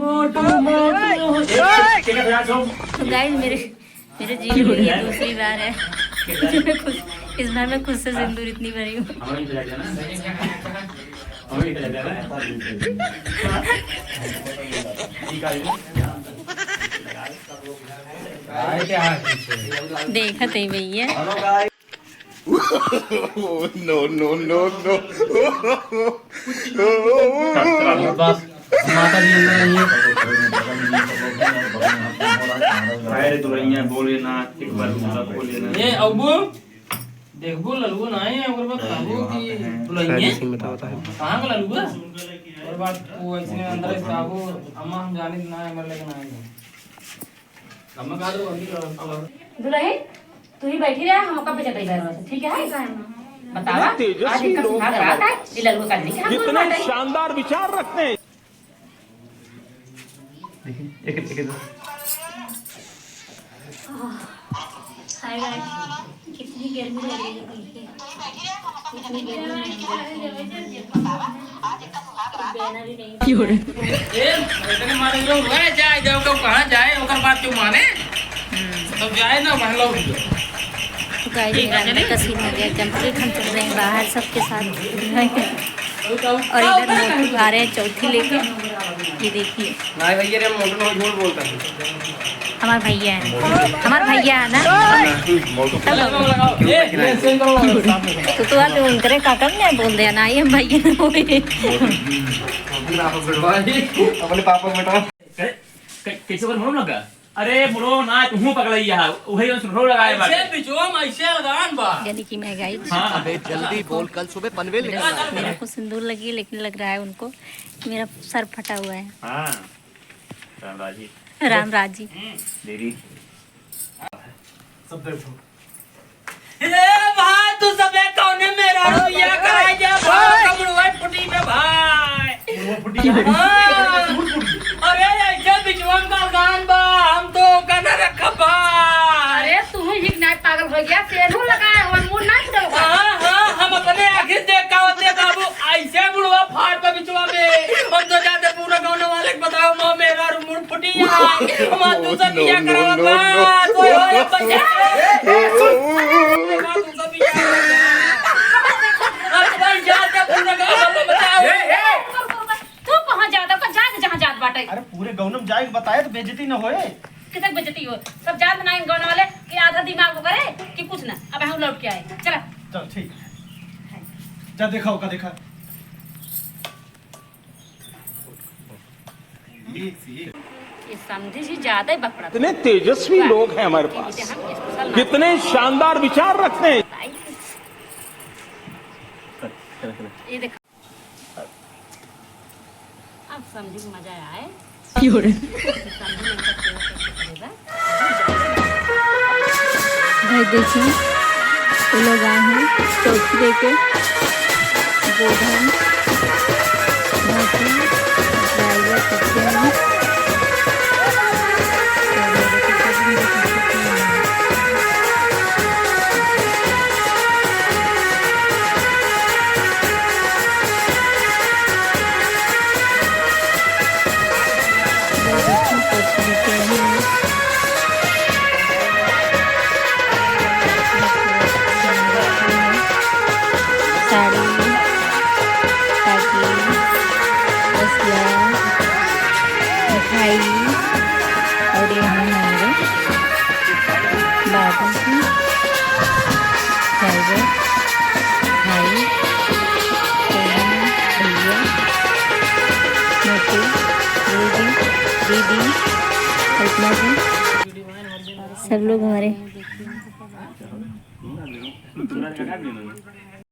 तो गाइस मेरे जीवन में ये दूसरी बार है इस बार मैं खुद से सिंदूर इतनी भरी हूँ। देखा थे भैया। नो नो नो नो माता जी बोले ना एक बार बोले ना ये अबू देखबो ललगो ना है और बात खाबो कि बुलाइए कहां का ललगो और बात वो ऐसे अंदर खाबो अम्मा हम जाने ना है मर लेके ना है अम्मा का दो अभी दुल्हन तू ही बैठी रहा हम कब बजा गई ठीक है बतावा आज एक सुखा रात है ये ललगो का नहीं कितने शानदार विचार रखते हैं। एक हाय गाइस कितनी गर्मी लग रही है कितनी गर्मी क्यों रे ए इतने मारे लोग रह जाए देव को कहां जाए ओकर बात क्यों माने तब जाए ना मान लो तो गाइस गाने का सीन हो गया कंप्लीट। हम चल रहे हैं बाहर सबके साथ और इधर मोटू आ रहे हैं चौथी लेके। ये देखिए नहीं भैया रे मोटू नो झूठ बोलता है हमारा भैया है ना तो आज उनकरे काका ने बोल दिया ना ये भैया अपने पापा बेटा कैसे कर मुड़ो लगा अरे मुड़ो ना तू पकड़ैया वही सुनो लगाए बा ऐसे बिचवा में ऐसे लगान बा यानी कि मैं गाई अबे जल्दी बोल कल सुबह पनवेल मेरे को सिंदूर लगी लेकिन लग रहा है उनको मेरा सर फटा हुआ है। हां रामराज जी देवी सब देखो ए भाई तू सबे कौने मेरा रुया कराई जा भाई कमड़वा फुटी में भाई वो फुटी अरे ऐसे बिचवन का गान बा हम तो कना रखा बा अरे तू ही नाइट पागल हो गया सेनू लगाए और मुंह ना फुटवा। हां हम अपने आंखें देख का होते बाबू ऐसे बुढ़वा फाड़ पे बिचवा में हम तो जाते पूरा गांव वाले को बताओ मां मेरा मुंह फुटी है हम तू सब बिया करावा बा तो हो बच्चा तू सब बिया अरे भाई जाते पूरा गांव वाले बताओ तू कहां जाता का जात जहां जात बाटे। अरे पूरे गौनम जाए बताए तो बेइज्जती न होए। कितक बेइज्जती हो सब जात ना इन गाने वाले कि आधा दिमाग को करे कि कुछ ना अब हम लौट के आए चला चल ठीक जा देखा होगा देखा ये समझी जी ज्यादा ही बकड़ा कितने तेजस्वी लोग हैं हमारे पास, कितने शानदार विचार रखते हैं। ये देखो अब समझी मजा आए भाई देखिए वो लोग आए हैं चौथी लेके गोधन ड्राइवर करते हैं और ये हमारे बाबा जी ड्राइवर भाई भैया मोटू दीदी कल्पना जी सब लोग हमारे